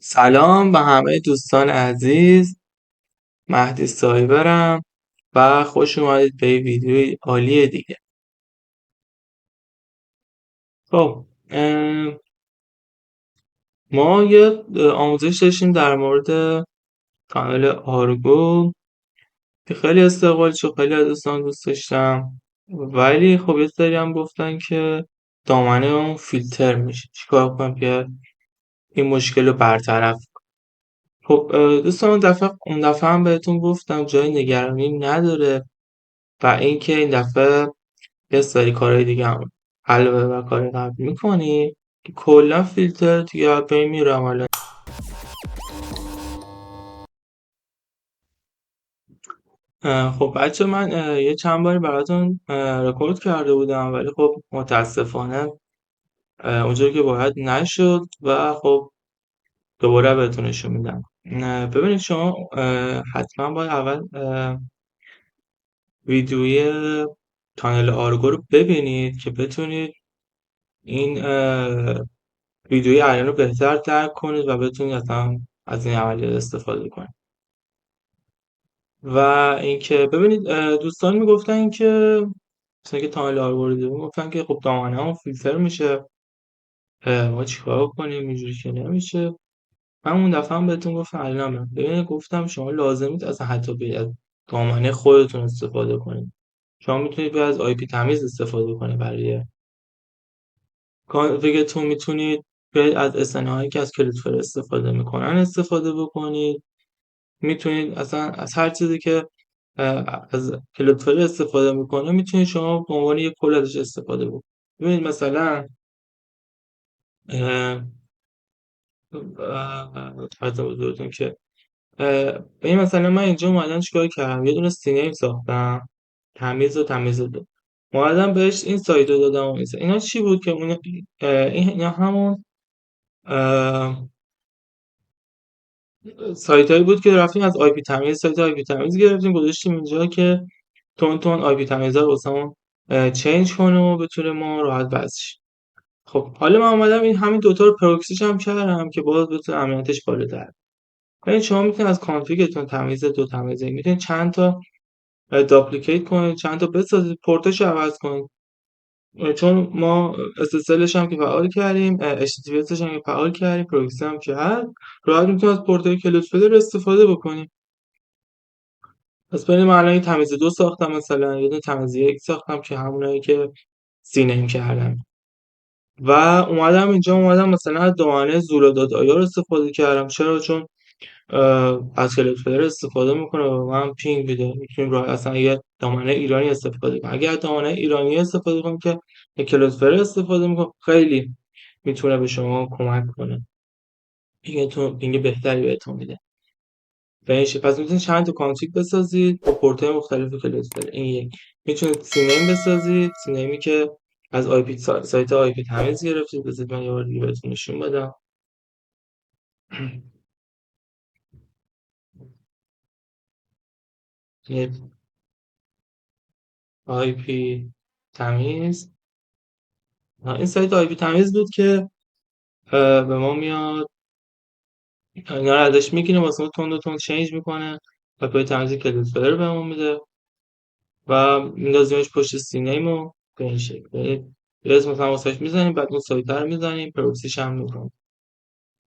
سلام به همه دوستان عزیز. مهدی سایبرم و خوش اومدید به یه ویدیوی عالی دیگه. خب ما یه آموزش داشتیم در مورد کانال آرگو که خیلی استقبال شد، خیلی از دوستان دوست داشتم، ولی خب یه سری هم گفتن که دامنه اون فیلتر میشه. چیکار کنم که این مشکل رو برطرف؟ خب دوستان اون دفعه هم بهتون گفتم جای نگرانی نداره و اینکه این دفعه یه سری کارهای دیگه هم علاوه بر کار قبل میکنی که کلا فیلتر دیگه از بین میره عملا. خب بچه من یه چند باری براتون رکورد کرده بودم، ولی خب متاسفانه اونجوری که باید نشد و خب دوباره بهتون نشون میدم. ببینید شما حتما باید اول ویدیوی کانال آرگو رو ببینید که بتونید این ویدیوی الان رو بهتر درک کنید و بتونید اصلا از این عملیات استفاده کنید. و اینکه ببینید دوستان میگفتن که مثلا که کانال الگوریتم گفتن که خب دامنه هم فیلتر میشه، ما چیکار کنیم اینجوری که نمیشه. من اون دفعه هم بهتون گفتم الانم ببینید گفتم شما لازمید اصلا حتی از دامنه خودتون استفاده کنید. شما میتونید از آی پی تمیز استفاده کنید برای کانفیگتون، میتونید از اسن هایی که از کلیدفر استفاده میکنن استفاده بکنید، میتونید اصلا از هر چیزی که از کلیدفر استفاده میکنه میتونید شما به عنوان یک کل ازش استفاده بکنید. ببینید مثلا اه، عرض حضورتون که ببین مثلا من اینجا اومدم چیکار کردم، یه دونه سینیم ساختم، تمیز دو اومدم بهش این سایت رو دادم و اینا چی بود که اون اینا همون سایت هایی بود که رفتیم از آی پی تمیز، سایت آی پی تمیز گرفتیم گذاشتیم اینجا که تون آی پی تمیزا رو واسمون چنج کنه و بتونه ما راحت وصل شیم. خب حالا من اومدم این همین دوتا رو پروکسیش هم کردم که باز بتونه امنیتش بالاتر. یعنی شما میتونید از کانفیگتون تمیز دو تمیزه میتونید چند تا داپلیکیت کنید، چند تا بسازید، پورتش عوض کنید. چون ما SSLش هم که فعال کردیم، HTTPSش هم که فعال کردیم، پروکسی هم که هست، راحت میتونید از پورتای کلودفلر استفاده بکنید. پس بریم الان یه تمیز دو ساختم، مثلا یه دونه تمیز یک ساختم که همونایی که سینیم کردم و اومدم مثلا از دامنه زولا دات آیا رو استفاده کردم. چرا؟ چون از کلودفلر استفاده میکنه و من پینگ میده، میتونیم راه اصلا یه دامنه ایرانی استفاده کنیم. اگر دامنه ایرانی استفاده کنیم که کلودفلر استفاده میکنه خیلی میتونه به شما کمک کنه، پینگ بهتری بهتون میده. بهش پس میتونید چند تا کانفیگ بسازید با پورت‌های مختلف کلودفلر. این یک. میتونید سینیم بسازید، سینیمی که از آی پی سایت آی پی تمیز گرفتید. بذارید من یه بار دیگه بهتون نشون بدم. یه آی پی تمیز، این سایت آی پی تمیز بود که به ما میاد اینا رو ازش میگیره، واسه ما تون تون چنج میکنه و پای تمیز کلودفلر بهمون میده و میندازیمش پشت سینیم و به این شکل یه اسم مثلا واسش میزنیم، بعد اون سایت رو میزنیم، پروکسیش هم میکنیم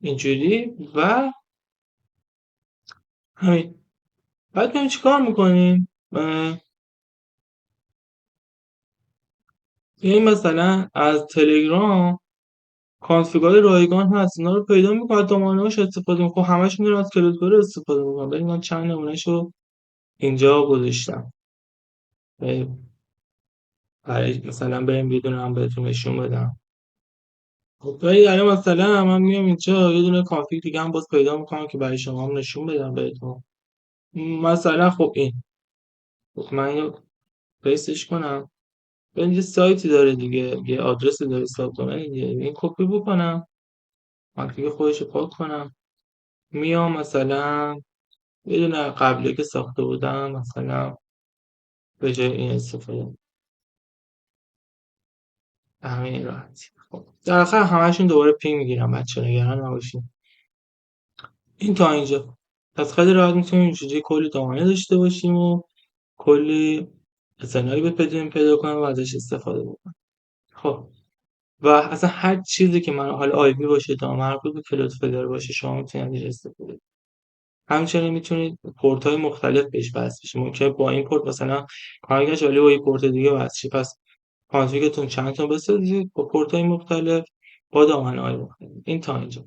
اینجوری و همین. بعد میایم چیکار میکنیم؟ این مثلا از تلگرام کانفیگای رایگان هست، اینا رو پیدا میکنه، دامنه‌اش استفاده میکنه. خب همش میره از کلودفلر استفاده میکنه. ولی من چند نمونهشو اینجا گذاشتم برای مثلا بریم بدون هم بهتون نشون بدم. خب ولی الان مثلا من میام اینجا یه دونه کانفیگ دیگه هم باز پیدا میکنم که برای شما هم نشون بدم بهتون. مثلا خب این، خب من اینو پیستش کنم، ببین یه سایتی داره دیگه، یه آدرسی داره سابدومین دیگه، این کپی بکنم، کانفیگ خودش رو پاک کنم، میام مثلا یه دونه قبلی که ساخته بودم مثلا به جای این استفاده همین راحتی. خب در آخر همشون دوباره پینگ میگیرم، بچه نگران نباشین. این تا اینجا. پس خیلی راحت میتونیم اینجوری کلی دامنه داشته باشیم و کلی سناریو بتونیم پیدا کنیم و ازش استفاده بکنیم. خب و اصلا هر چیزی که من حالا آیپی باشه تا مربوط به کلود فلر باشه شما میتونید ازش استفاده کنید. همچنین میتونید پورت های مختلف بهش وصل بشه. ممکنه با این پورت مثلا کانگش ولی با یه پورت دیگه وصل شه. پس کانفیگتون چند تا بسازید با پورت های مختلف با دامنه های مختلف. این تا اینجا.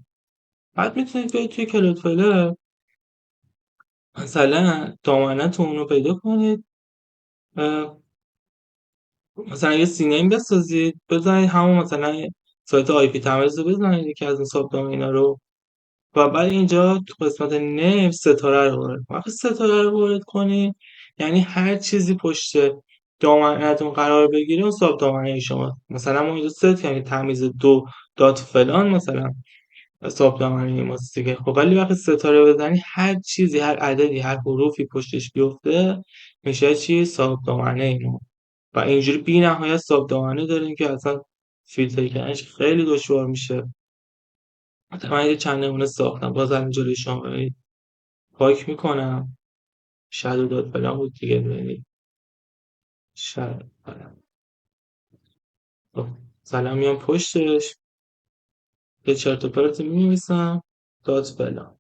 بعد میتونید بیاید توی کلود فلر مثلا دامنه‌تون رو پیدا کنید، مثلا یه سینیم بسازید، بزنید همون مثلا سایت آی پی تمرکز رو بزنید یکی از این ساب دامینه رو و بعد اینجا تو قسمت نیم ستاره رو وارد کنید. وقتی ستاره رو وارد کنید یعنی هر چیزی پشت دامنه‌تون قرار بگیره اون ساب دامنه شما. مثلا ما اینجا ست یعنی تمیز 2 دات فلان مثلا ساب دامنه ماست دیگه. خب ولی وقتی ستاره بزنی هر چیزی هر عددی هر حروفی پشتش بیفته میشه چی ساب دامنه ما. و اینجوری بی‌نهایت ساب‌دامنه داریم که اصلا فیلتر کردنش خیلی دشوار میشه. حتی من یه چند نمونه ساختم باز همین جلوی شما ببینید پاک میکنم شادو داد فلان بود دیگه ببینید شادو فلان. خب مثلا میام پشتش یه چرت و پرت می‌نویسم داد فلان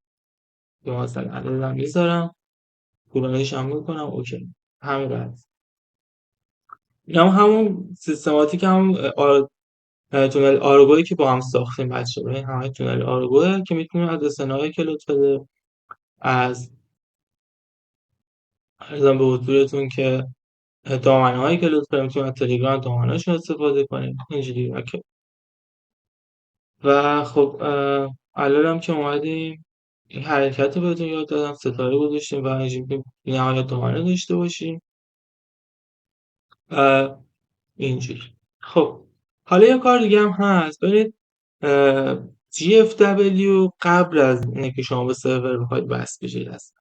یا مثلا عددم میذارم پولانش هم میکنم اوکی همین راحت. این هم همون سیستماتیک هم تونل آرگویی که با هم ساختیم بچه‌ها. این همه تونل آرگوه که میتونیم از استنای کلود بده از ارزم به حضورتون که دامنه هایی که لطفا میتونیم از تلگرام دامنه‌شون استفاده کنیم اینجوری و خب الانم که اومدیم این حرکت رو بهتون یاد دادم ستاره گذاشتیم و اینجوری نهایت دامنه داشته باشیم اینجوری. خب حالا یه کار دیگه هم هست برید GFW قبل از اینه که شما به سرور بخواید وصل بشید هست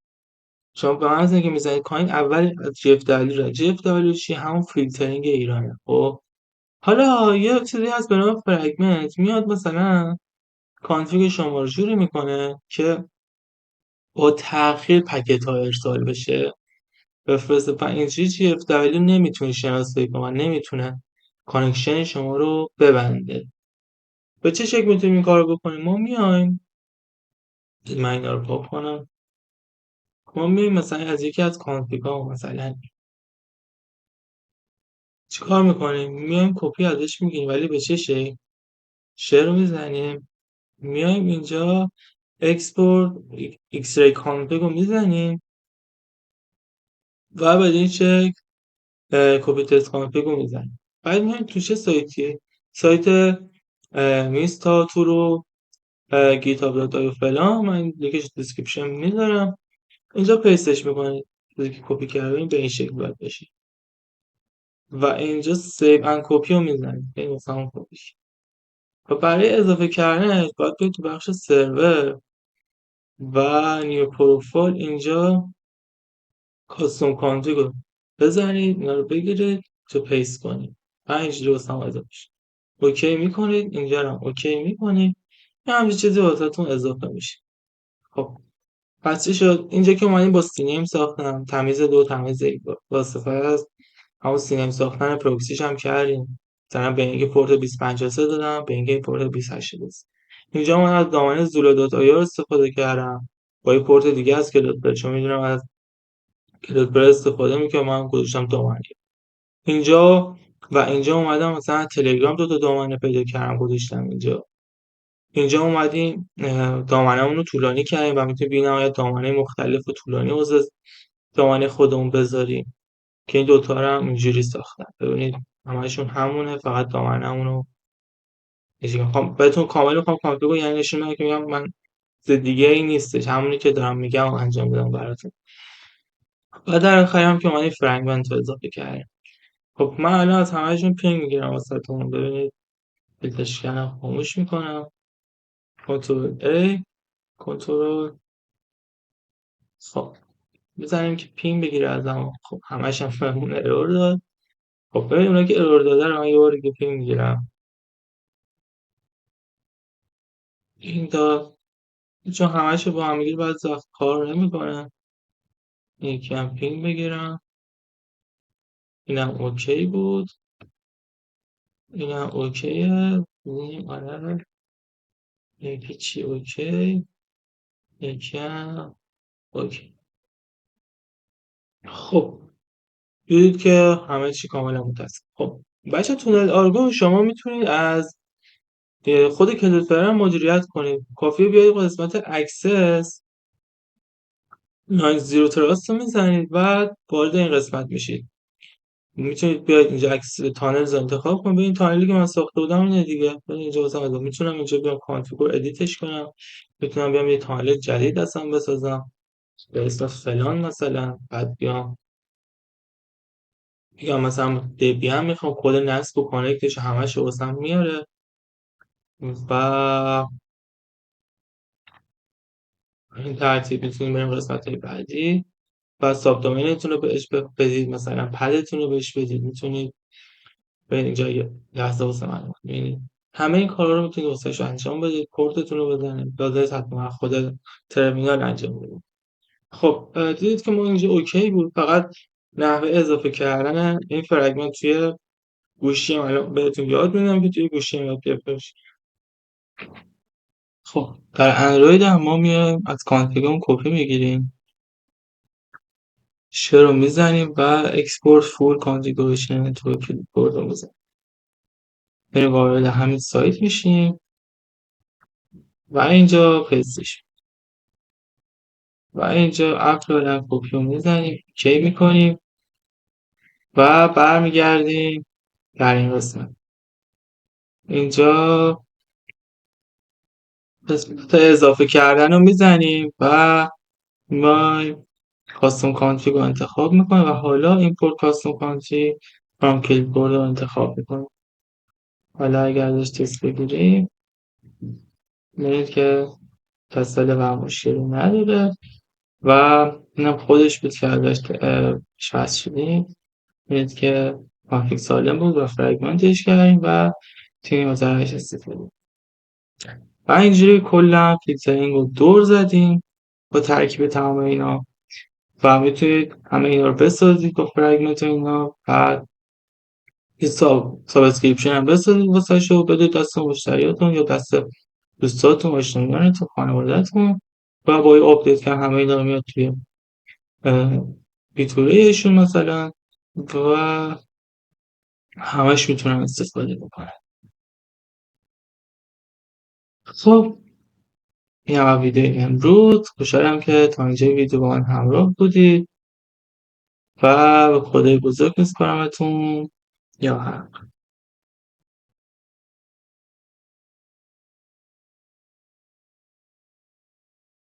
شما به محض اینکه میزنید کاین اول از GFW چی همون فیلترینگ ایرانه. خب حالا یه چیزی هست به نام فرگمنت میاد مثلا کانفیگ شما رو جوری میکنه که با تأخیر پکت ها ارسال بشه بفرسته و اینجوری GFW نمیتونه شناسایی کنه نمیتونه کانکشن شما رو ببنده. به چه شکل میتونیم این کارو بکنیم؟ ما میایم من اینا رو پاک کنم ما میایم مثلا از یکی از کانفیگ ها مثلا چیکار میکنیم میایم کپی ازش میگیریم ولی به چه شکل شیر رو میزنیم میایم اینجا اکسپورت ایکس ری کانفیگ رو میزنیم و بعد این شکل کپی تست کانفیگ رو میزنیم. بعد میایم تو چه سایتی سایت میستا تو رو گیت هاب دات آی فلان من لینکش دیسکریپشن میذارم اینجا پیستش میکنید چیزی که کپی کردیم به این شکل باید بشه و اینجا سیو ان کپی رو میزنید این مثلا کپی و برای اضافه کردنش باید برید تو بخش سرور و نیو پروفایل اینجا کاستوم کانفیگ رو بزنید اینا رو بگیرید تو پیست کنید و اینجوری واسه هم اضافه شد اوکی میکنید اینجا رو هم اوکی میکنید یه همچین چیزی واسهتون اضافه میشه. خب پس چی شد اینجا که اومدیم با سینیم ساختم تمیز 2 تمیز 1 با استفاده از همون سینیم ساختن پروکسیش هم کردیم مثلا به اینکه پورت 2053 دادم به اینکه پورت 2080 اینجا من از دامنه زولا دات آی استفاده کردم با یه پورت دیگه از کلود چون میدونم از کلود استفاده میکنم من گذاشتم دامنه اینجا و اینجا اومدم مثلا تلگرام 2 تا دامنه پیدا کردم گذاشتم اینجا. اینجا اومدیم دامنه‌مون رو طولانی کردیم و میتونیم بی‌نهایت دامنه مختلف و طولانی واسه دامنه خودمون بذاریم که این دوتا رو هم اینجوری ساختم ببینید همشون همونه فقط دامنه‌مون رو میخوام بهتون کامل میخوام کانفیگ رو یعنی نشون بدم که میگم من چیز دیگه ای نیستش همونی که دارم میگم و انجام میدم براتون و در آخر هم که اومدیم فرگمنت رو اضافه کردیم. خب من الان از همه‌شون پینگ میگیرم واسهتون ببینید فیلترش کردم خاموش میکنم کنترل A کنترل خب بزنیم که پینگ بگیره ازم خب همش هم بهمون ارور داد. خب ببین اونایی که ارور داده رو من یه بار دیگه پینگ میگیرم این داد چون همه‌شو با هم دیگه بعضی وقت کار نمی‌کنه. یکی هم پینگ بگیرم. اینم اوکی بود. اینم اوکیه. ببینیم آره. یکی چی اوکی. یکی هم اوکی. خب دیدید که همه چی کاملا متصل. خب بچه تونل آرگو شما میتونید از خود کلودفلار هم مدیریت کنید. کافیه بیاید قسمت اکسس لاین زیرو تراست رو میزنید و وارد این قسمت میشید. میتونید بیاید اینجا عکس تانل رو انتخاب کنید. این تانلی که من ساخته بودم اینه دیگه. من اینجا واسه میتونم اینجا بیام کانفیگور ادیتش کنم. میتونم بیام یه تانل جدید اصلا بسازم به اسم فلان مثلا. بعد بیام مثلا دبیان میخوام کد نصب و کانکتش همش رو واسم میاره و این ترتیب میتونیم بریم قسمت بعدی و ساب دومینتون رو بهش بدید، مثلا پدتون رو بهش بدید. میتونید به اینجا یه لحظه واسه من ببینید همه این کارا رو میتونید واسهش انجام بدید. پورتتون رو بزنید، لازم حتما خود ترمینال انجام بدید. خب دیدید که ما اینجا اوکی بود. فقط نحوه اضافه کردن این فرگمنت توی گوشی هم الان بهتون یاد میدم که توی گوشی هم یاد بگیرید. خب در اندروید هم ما میایم از کانفیگمون کپی میگیریم، شیر رو میزنیم و اکسپورت فول کانفیگوریشن تو کلیپبورد رو میزنیم. میریم وارد همین سایت میشیم و اینجا پیستش و اینجا اپلود هم کپی رو میزنیم، کی میکنیم و برمیگردیم در این قسمت. اینجا قسمت اضافه کردن رو میزنیم و ما کاستوم کانفیگ رو انتخاب میکنیم و حالا ایمپورت کاستوم کانفیگ فرام کلیپبورد رو انتخاب میکنیم. حالا اگر ازش تست بگیریم می‌بینید که فاصله و مشکلی نداره و اینم خودش بود که ازش وصل شدیم. می‌بینید که کانفیگ سالم بود و فرگمنتش کردیم و تیم ازش استفاده. و اینجوری کلا فیلترینگ رو دور زدیم با ترکیب تمام اینا و میتونید همه اینا رو بسازید با فرگمنت اینا. بعد یه سابسکریپشن هم بسازید واسه شو بدید دست مشتریاتون یا دست دوستاتون، آشنایانتون، خانواده‌تون و با یه آپدیت که همه اینا رو میاد توی بیتوریشون مثلا و همش میتونن استفاده بکنن. خب این هم ویدیو امروز. خوشحالم که تا اینجای ویدیو با من همراه بودید و به خدای بزرگ میسپارمتون. یا حق